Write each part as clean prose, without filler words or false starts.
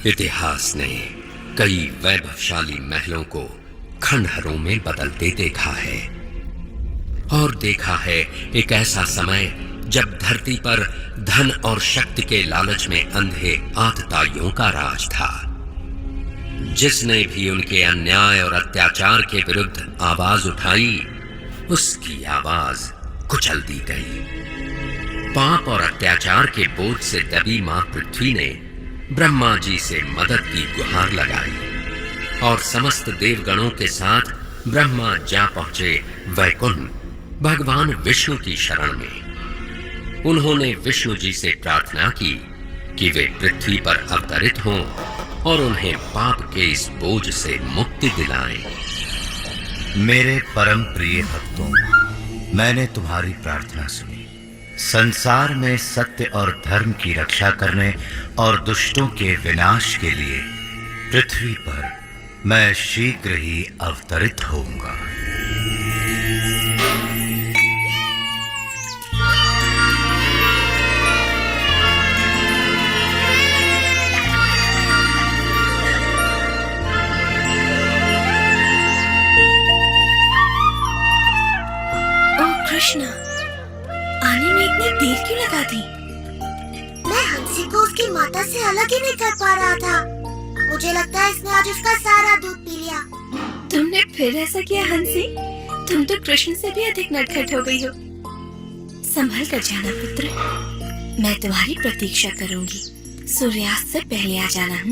इतिहास ने कई वैभवशाली महलों को खंडहरों में बदलते देखा है और देखा है एक ऐसा समय जब धरती पर धन और शक्ति के लालच में अंधे आतताइयों का राज था। जिसने भी उनके अन्याय और अत्याचार के विरुद्ध आवाज उठाई, उसकी आवाज कुचल दी गई। पाप और अत्याचार के बोझ से दबी मां पृथ्वी ने ब्रह्मा जी से मदद की गुहार लगाई और समस्त देवगणों के साथ ब्रह्मा जा पहुंचे वैकुंठ भगवान विष्णु की शरण में। उन्होंने विष्णु जी से प्रार्थना की कि वे पृथ्वी पर अवतरित हों और उन्हें पाप के इस बोझ से मुक्ति दिलाएं। मेरे परम प्रिय भक्तों, मैंने तुम्हारी प्रार्थना सुनी। संसार में सत्य और धर्म की रक्षा करने और दुष्टों के विनाश के लिए पृथ्वी पर मैं शीघ्र ही अवतरित होऊंगा। ओ कृष्णा, आने में इतनी देर क्यों लगा दी? मैं हंसी को उसकी माता से अलग ही नहीं कर पा रहा था। मुझे लगता है इसने आज उसका सारा दूध पी लिया। तुमने फिर ऐसा किया हंसी? तुम तो कृष्ण से भी अधिक नटखट हो गई हो। संभल कर जाना पुत्र, मैं तुम्हारी प्रतीक्षा करूंगी। सूर्यास्त से पहले आ जाना।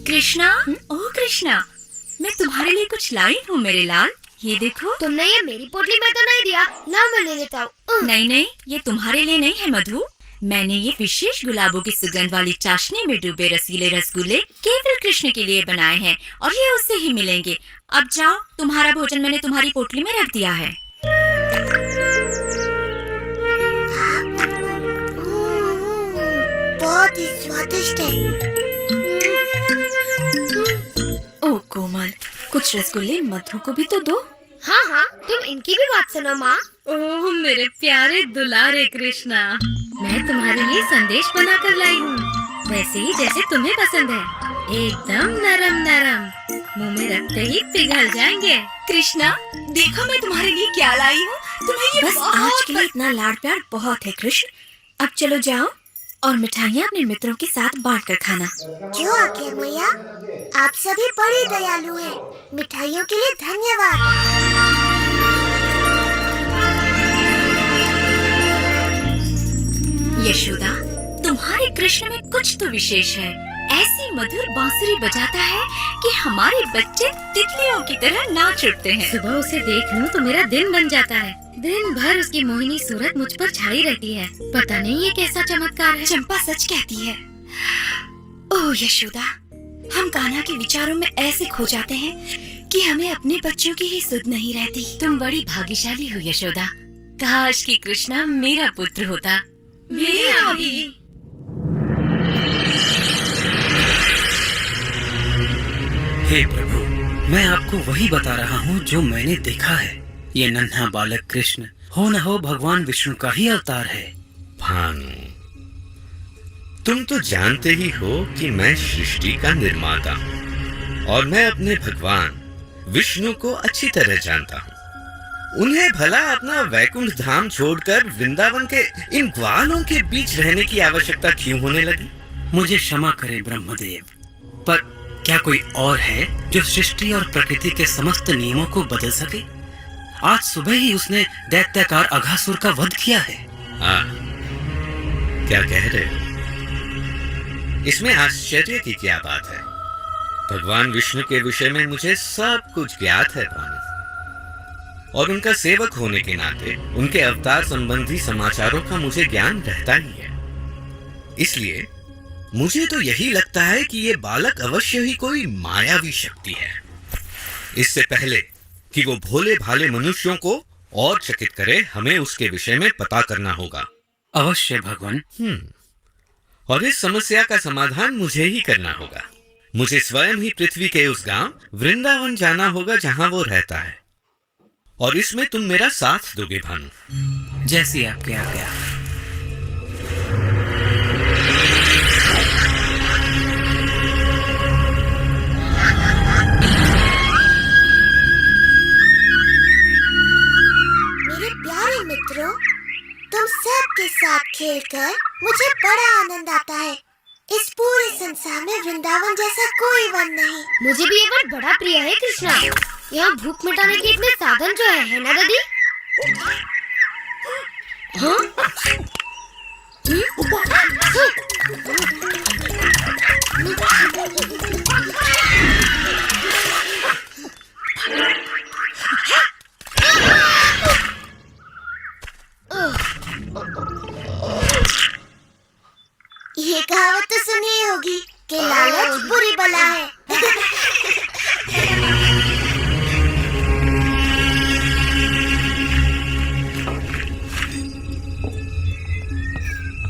कृष्णा, ओ कृष्णा, मैं तुम्हारे लिए कुछ लाई हूँ मेरे लाल। ये देखो। तुमने ये मेरी पोटली में तो नहीं दिया? ना, मैं ले लेता हूँ। नहीं नहीं, ये तुम्हारे लिए नहीं है मधु। मैंने ये विशेष गुलाबों की सुगंध वाली चाशनी में डूबे रसीले रसगुल्ले केवल कृष्ण के लिए बनाए हैं और ये उससे ही मिलेंगे। अब जाओ, तुम्हारा भोजन मैंने तुम्हारी पोटली में रख दिया है। बहुत ही स्वादिष्ट है। ओ कोमल, कुछ रसगुल्ले मधु को भी तो दो। हाँ हाँ, तुम इनकी भी बात सुनो माँ। ओह मेरे प्यारे दुलारे कृष्णा, मैं तुम्हारे लिए संदेश बना कर लाई हूँ, वैसे ही जैसे तुम्हें पसंद है। एकदम नरम नरम, मुंह में रखते ही पिघल जाएंगे। कृष्णा, देखो मैं तुम्हारे लिए क्या लाई हूँ। तुम्हें ये बस आज के लिए इतना लाड प्यार बहुत है कृष्ण। अब चलो जाओ और मिठाइयाँ अपने मित्रों के साथ बांट कर खाना। क्यों आखिर मैया, आप सभी बड़े दयालु हैं। मिठाइयों के लिए धन्यवाद। यशोदा, तुम्हारे कृष्ण में कुछ तो विशेष है। ऐसी मधुर बांसुरी बजाता है कि हमारे बच्चे तितलियों की तरह नाच उठते हैं। सुबह उसे देख लूं तो मेरा दिन बन जाता है। दिन भर उसकी मोहिनी सूरत मुझ पर छाई रहती है। पता नहीं ये कैसा चमत्कार है। चंपा सच कहती है। ओह यशोदा, हम कान्हा के विचारों में ऐसे खो जाते हैं कि हमें अपने बच्चों की ही सुध नहीं रहती। तुम बड़ी भाग्यशाली हो यशोदा। काश कि कृष्णा मेरा पुत्र होता। मेरा भी। हे प्रभु, मैं आपको वही बता रहा हूँ जो मैंने देखा है। ये नन्हा बालक कृष्ण हो न हो भगवान विष्णु का ही अवतार है। भानु, तुम तो जानते ही हो कि मैं सृष्टि का निर्माता हूँ और मैं अपने भगवान विष्णु को अच्छी तरह जानता हूँ। उन्हें भला अपना वैकुंठ धाम छोड़कर वृंदावन के इन ग्वालों के बीच रहने की आवश्यकता क्यों होने लगी? मुझे क्षमा करें ब्रह्मदेव, पर क्या कोई और है जो सृष्टि और प्रकृति के समस्त नियमों को बदल सके? आज सुबह ही उसने दैत्याकार अघासुर का वध किया है। क्या कह रहे हो? इसमें आश्चर्य की क्या बात है? भगवान विष्णु के विषय में मुझे सब कुछ ज्ञात है भानु, और उनका सेवक होने के नाते उनके अवतार संबंधी समाचारों का मुझे ज्ञान रहता ही है। इसलिए मुझे तो यही लगता है कि ये बालक अवश्य ही कोई मायावी शक्ति है। इससे पहले कि वो भोले भाले मनुष्यों को और चकित करे, हमें उसके विषय में पता करना होगा। अवश्य भगवान। और इस समस्या का समाधान मुझे ही करना होगा। मुझे स्वयं ही पृथ्वी के उस गांव वृंदावन जाना होगा जहां वो रहता है और इसमें तुम मेरा साथ दोगे भानु। जैसी आपके आज्ञा। मेरे प्यारे मित्रों, तुम सबके साथ खेलकर मुझे बड़ा आनंद आता है। इस पूरे संसार में वृंदावन जैसा कोई वन नहीं। मुझे भी ये वन बड़ा प्रिय है कृष्णा। यहाँ भूख मिटाने के इतने साधन जो है ना दादी? हाँ? ये कहावत तो सुनी ही होगी कि लालच बुरी बला है।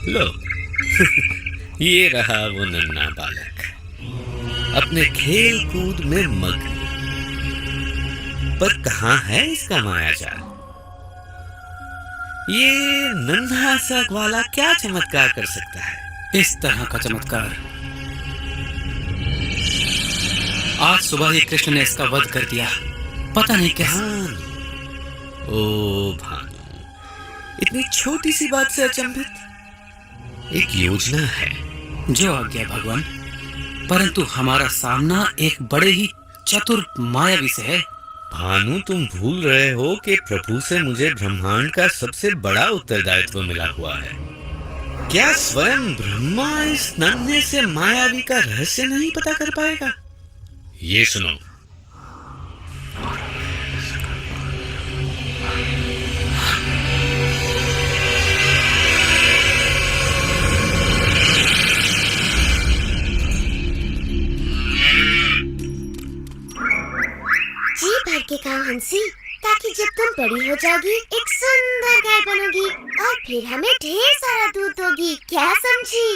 लो ये रहा वो नन्हा बालक अपने खेल कूद में मग्न। पर कहाँ है इसका मायाजाल? ये नन्हा सा ग्वाला क्या चमत्कार कर सकता है? इस तरह का चमत्कार आज सुबह ही कृष्ण ने इसका वध कर दिया। पता नहीं कैसे। ओ भानु, इतनी छोटी सी बात से अचंभित? एक योजना है। जो आज्ञा भगवान, परंतु हमारा सामना एक बड़े ही चतुर मायावी से है। भानु, तुम भूल रहे हो कि प्रभु से मुझे ब्रह्मांड का सबसे बड़ा उत्तरदायित्व मिला हुआ है। क्या स्वयं ब्रह्मा इस नन्हे से मायावी का रहस्य नहीं पता कर पाएगा? ये सुनो, जी भर के खाओ हंसी, ताकि जब तुम बड़ी हो जाओगी एक सुंदर गाय बनोगी और फिर हमें ढेर सारा दूध दोगी। क्या समझी?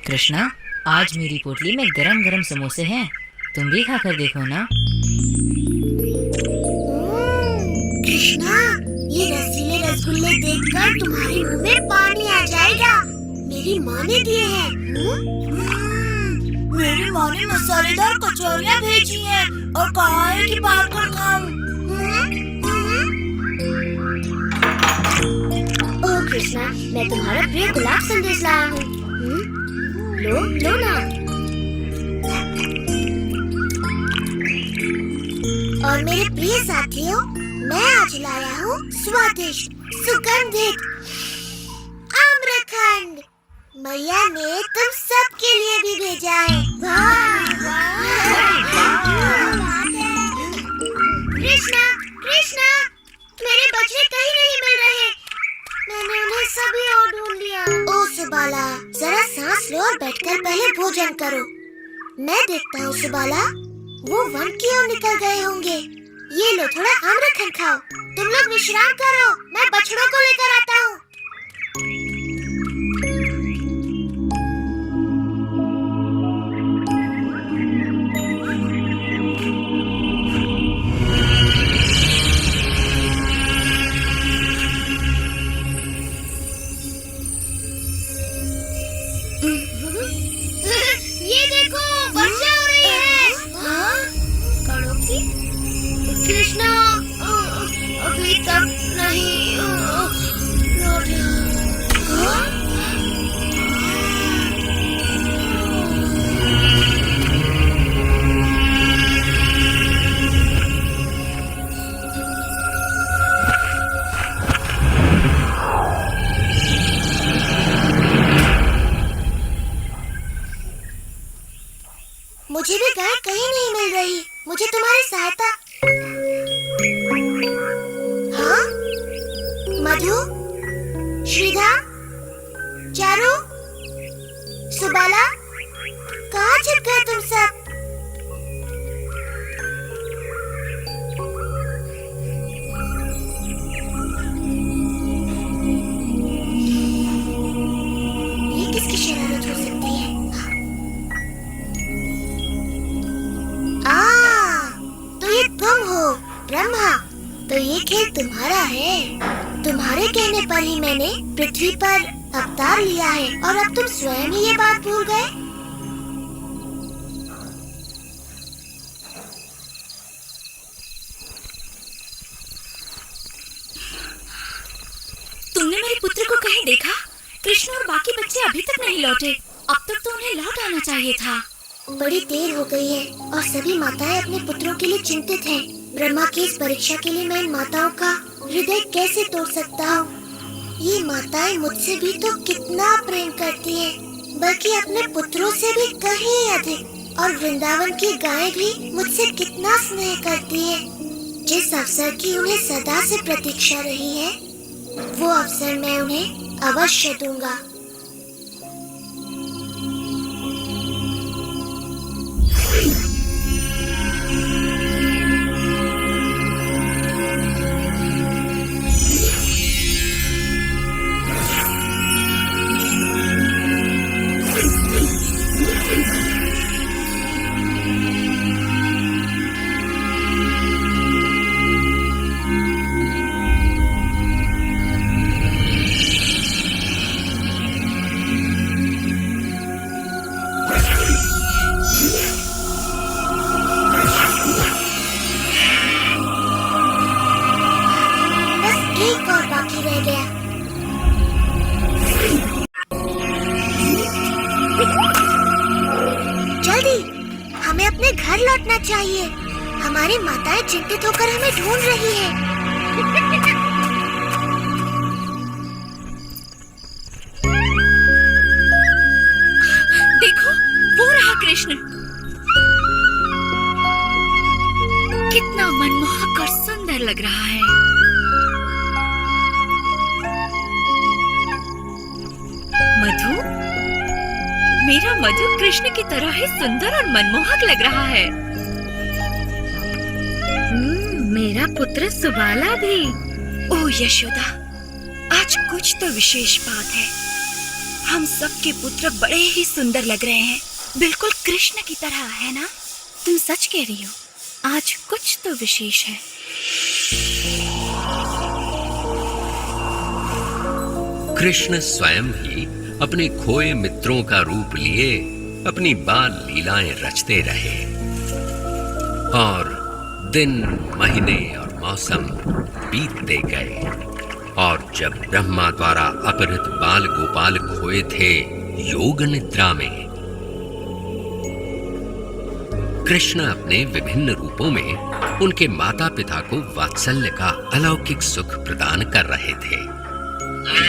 कृष्णा, आज मेरी पोटली में गरम गरम समोसे हैं, तुम भी खाकर देखो ना। कृष्णा, ये रसीले रसगुल्ले देखकर तुम्हारे मुंह में पानी आ जाएगा। मेरी माँ ने दिए हैं। मेरी माँ ने मसालेदार कचौरियाँ भेजी हैं और कहा है कि बाहर कर खाऊं। ओह कृष्णा, मैं तुम्हारा प्रिय गुलाब संदेश लाया हूँ। लो लो ना। और मेरे प्रिय साथियों, मैं आज लाया हूँ स्वादिष्ट सुगंधित आम्रखंड। मैया ने तुम सबके लिए भी भेजा है। कृष्णा, कृष्णा, मेरे बच्चे कहीं नहीं मिल रहे। मैंने उन्हें सभी ओर ढूंढ लिया। ओ सुबाला, जरा सांस लो और बैठकर पहले भोजन करो। मैं देखता हूँ सुबाला, वो वन की ओर निकल गए होंगे। ये लो, थोड़ा आम्रखंड खाओ। तुम लोग विश्राम करो, मैं बछड़ों को लेकर आता हूँ। ये देखो, वर्षा हो रही है। कृष्णा, अभी तक नहीं। मुझे भी गाय कहीं नहीं मिल रही। मुझे तुम्हारी सहायता। हाँ? मधु, श्रीधा, चारू, सुबाला, कहाँ छिप गए तुम सब? ये किसकी शरारत हो सकती है? तो ये तुम हो ब्रह्मा। तो ये खेल तुम्हारा है। तुम्हारे कहने पर ही मैंने पृथ्वी पर अवतार लिया है और अब तुम स्वयं ही ये बात भूल गए। तुमने मेरे पुत्र को कहीं देखा? कृष्ण और बाकी बच्चे अभी तक नहीं लौटे। अब तक तो उन्हें लौट आना चाहिए था। बड़ी देर हो गई है और सभी माताएं अपने पुत्रों के लिए चिंतित हैं। ब्रह्मा की इस परीक्षा के लिए मैं इन माताओं का हृदय कैसे तोड़ सकता हूँ? ये माताएं मुझसे भी तो कितना प्रेम करती हैं, बल्कि अपने पुत्रों से भी कहीं अधिक। और वृंदावन की गायें भी मुझसे कितना स्नेह करती हैं। जिस अवसर की उन्हें सदा से प्रतीक्षा रही है, वो अवसर मैं उन्हें अवश्य दूंगा। घर लौटना चाहिए। हमारी माताएं चिंतित होकर हमें ढूंढ रही हैं। देखो, वो रहा कृष्ण। कितना मनमोहक और सुंदर लग रहा है। मधु, मेरा मधु कृष्ण की तरह ही सुंदर और मनमोहक लग रहा है। मेरा पुत्र सुबाला भी। ओह यशोदा, आज कुछ तो विशेष बात है। हम सबके पुत्र बड़े ही सुंदर लग रहे हैं, बिल्कुल कृष्ण की तरह, है ना? तुम सच कह रही हो, आज कुछ तो विशेष है। कृष्ण स्वयं ही अपने खोए मित्रों का रूप लिए अपनी बाल लीलाएं रचते रहे और दिन, महीने और मौसम बीतते गए। और जब ब्रह्मा द्वारा अपहृत बाल गोपाल खोए थे योग निद्रा में, कृष्ण अपने विभिन्न रूपों में उनके माता पिता को वात्सल्य का अलौकिक सुख प्रदान कर रहे थे।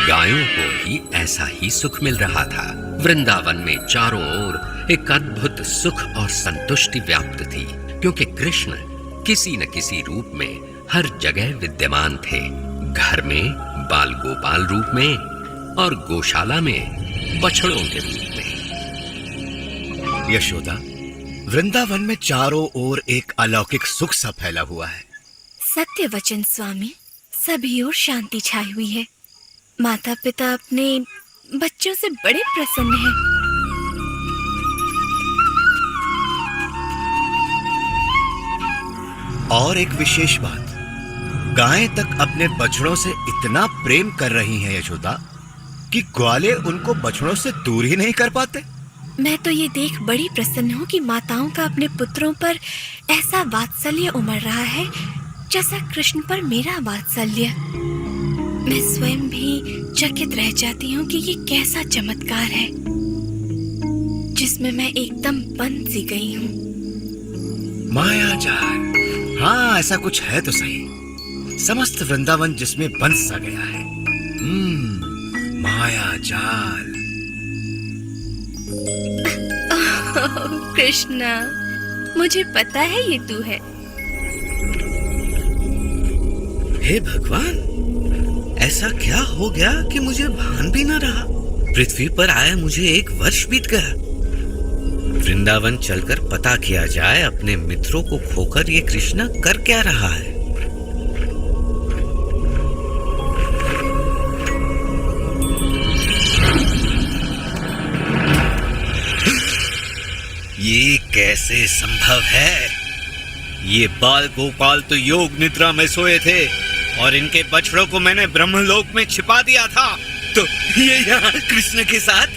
गायों को भी ऐसा ही सुख मिल रहा था। वृंदावन में चारों ओर एक अद्भुत सुख और संतुष्टि व्याप्त थी, क्योंकि कृष्ण किसी न किसी रूप में हर जगह विद्यमान थे। घर में बाल गोपाल रूप में और गौशाला में बछड़ों के रूप में। यशोदा, वृंदावन में चारों ओर एक अलौकिक सुख सा फैला हुआ है। सत्य वचन स्वामी, सभी ओर शांति छाई हुई है। माता पिता अपने बच्चों से बड़े प्रसन्न हैं। और एक विशेष बात, गायें तक अपने बछड़ों से इतना प्रेम कर रही हैं यशोदा कि ग्वाले उनको बछड़ों से दूर ही नहीं कर पाते। मैं तो ये देख बड़ी प्रसन्न हूँ कि माताओं का अपने पुत्रों पर ऐसा वात्सल्य उमड़ रहा है जैसा कृष्ण पर मेरा वात्सल्य। मैं स्वयं भी चकित रह जाती हूँ कि ये कैसा चमत्कार है जिसमें मैं एकदम बंध सी गई हूँ। मायाजाल, हाँ ऐसा कुछ है तो सही। समस्त वृंदावन जिसमें बंध सा गया है। मायाजाल। कृष्णा, मुझे पता है ये तू है। हे भगवान, ऐसा क्या हो गया कि मुझे भान भी न रहा। पृथ्वी पर आए मुझे 1 वर्ष बीत गया। वृंदावन चलकर पता किया जाए अपने मित्रों को खोकर ये कृष्णा कर क्या रहा है। ये कैसे संभव है? ये बाल गोपाल तो योग निद्रा में सोए थे और इनके बछड़ों को मैंने ब्रह्मलोक में छिपा दिया था। तो ये यहाँ कृष्ण के साथ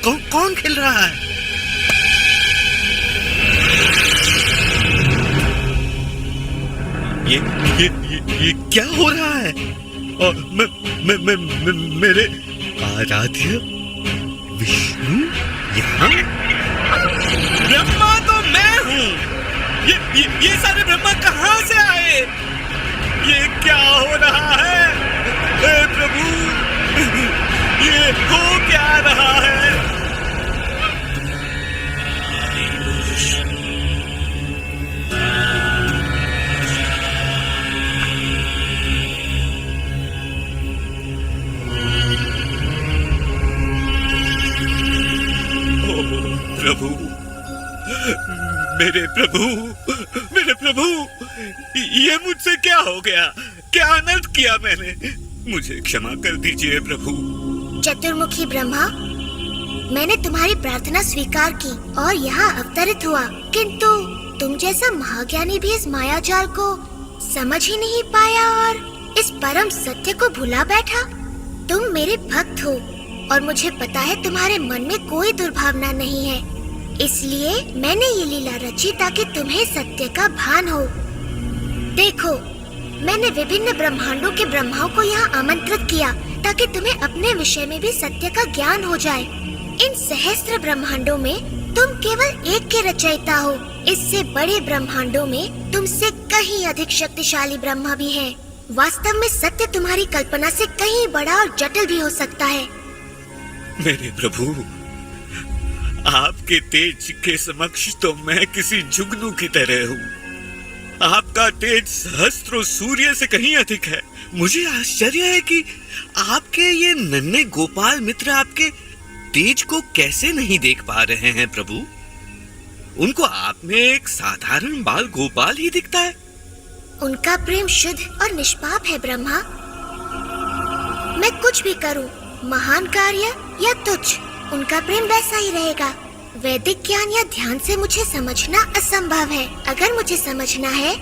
कौन खेल रहा है? ये क्या हो रहा है? और मेरे आराध्य विष्णु यहाँ? ब्रह्मा तो मैं हूँ। ये सारे ब्रह्मा कहाँ से आए? ये क्या हो रहा है? हे प्रभु, ये हो क्या रहा है? प्रभु, मेरे प्रभु, ये मुझसे क्या हो गया? क्या अनर्थ किया मैंने? मुझे क्षमा कर दीजिए प्रभु। चतुर्मुखी ब्रह्मा, मैंने तुम्हारी प्रार्थना स्वीकार की और यहाँ अवतरित हुआ, किंतु तुम जैसा महाज्ञानी भी इस मायाजाल को समझ ही नहीं पाया और इस परम सत्य को भुला बैठा। तुम मेरे भक्त हो और मुझे पता है तुम्हारे मन में कोई दुर्भावना नहीं है, इसलिए मैंने ये लीला रची ताकि तुम्हें सत्य का भान हो। देखो, मैंने विभिन्न ब्रह्मांडों के ब्रह्माओं को यहाँ आमंत्रित किया ताकि तुम्हें अपने विषय में भी सत्य का ज्ञान हो जाए। इन सहस्त्र ब्रह्मांडों में तुम केवल एक के रचयिता हो। इससे बड़े ब्रह्मांडों में तुमसे कहीं अधिक शक्तिशाली ब्रह्मा भी हैं। वास्तव में सत्य तुम्हारी कल्पना से कहीं बड़ा और जटिल भी हो सकता है। मेरे प्रभु, आपके तेज के समक्ष तो मैं किसी जुगनू की तरह हूँ। आपका तेज सहस्त्रों सूर्य से कहीं अधिक है। मुझे आश्चर्य है कि आपके ये नन्हे गोपाल मित्र आपके तेज को कैसे नहीं देख पा रहे हैं प्रभु। उनको आप में एक साधारण बाल गोपाल ही दिखता है। उनका प्रेम शुद्ध और निष्पाप है ब्रह्मा। मैं कुछ भी करूं, महान कार्य या तुच्छ, उनका प्रेम वैसा ही रहेगा। वैदिक ज्ञान या ध्यान से मुझे समझना असंभव है। अगर मुझे समझना है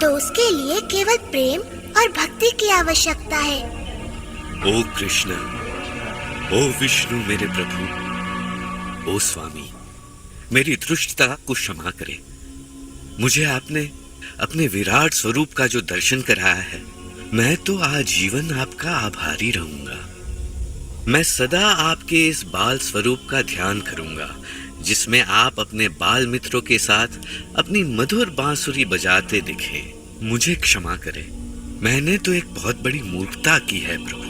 तो उसके लिए केवल प्रेम और भक्ति की आवश्यकता है। ओ कृष्ण, ओ विष्णु मेरे प्रभु, ओ स्वामी, मेरी दुष्टता को क्षमा करें। मुझे आपने अपने विराट स्वरूप का जो दर्शन कराया है, मैं तो आजीवन आपका आभारी रहूंगा। मैं सदा आपके इस बाल स्वरूप का ध्यान करूंगा, जिसमें आप अपने बाल मित्रों के साथ अपनी मधुर बांसुरी बजाते दिखे। मुझे क्षमा करें, मैंने तो एक बहुत बड़ी मूर्खता की है प्रभु।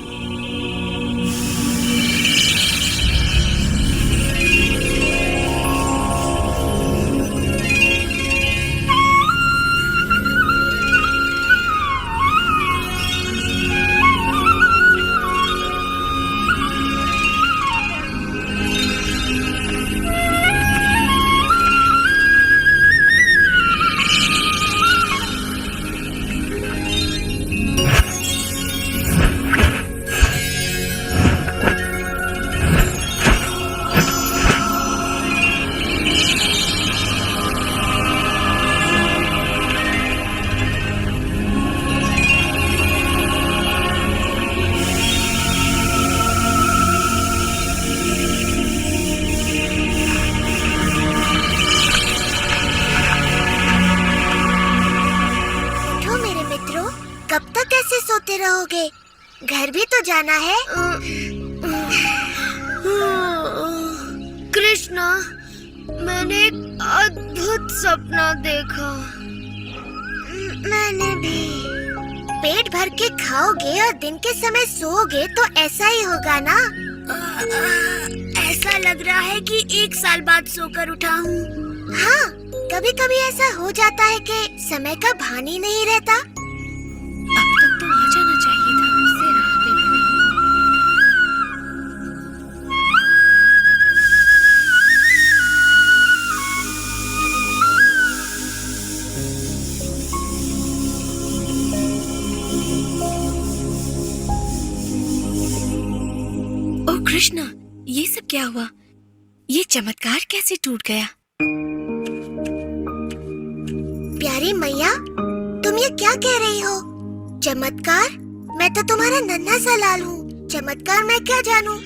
सोते रहोगे? घर भी तो जाना है। कृष्णा, मैंने एक अद्भुत सपना देखा। मैंने भी। पेट भर के खाओगे और दिन के समय सोओगे तो ऐसा ही होगा ना? ऐसा लग रहा है कि 1 साल बाद सोकर उठा हूँ। हाँ, कभी कभी ऐसा हो जाता है कि समय का भान ही नहीं रहता। अब तक तो आ जाना चाहिए था। उसे राह देखने। ओ कृष्णा, ये सब क्या हुआ? ये चमत्कार कैसे टूट गया? प्यारी मैया, तुम ये क्या कह रही हो? चमत्कार? मैं तो तुम्हारा नन्हा सा लाल हूँ। चमत्कार मैं क्या जानूँ?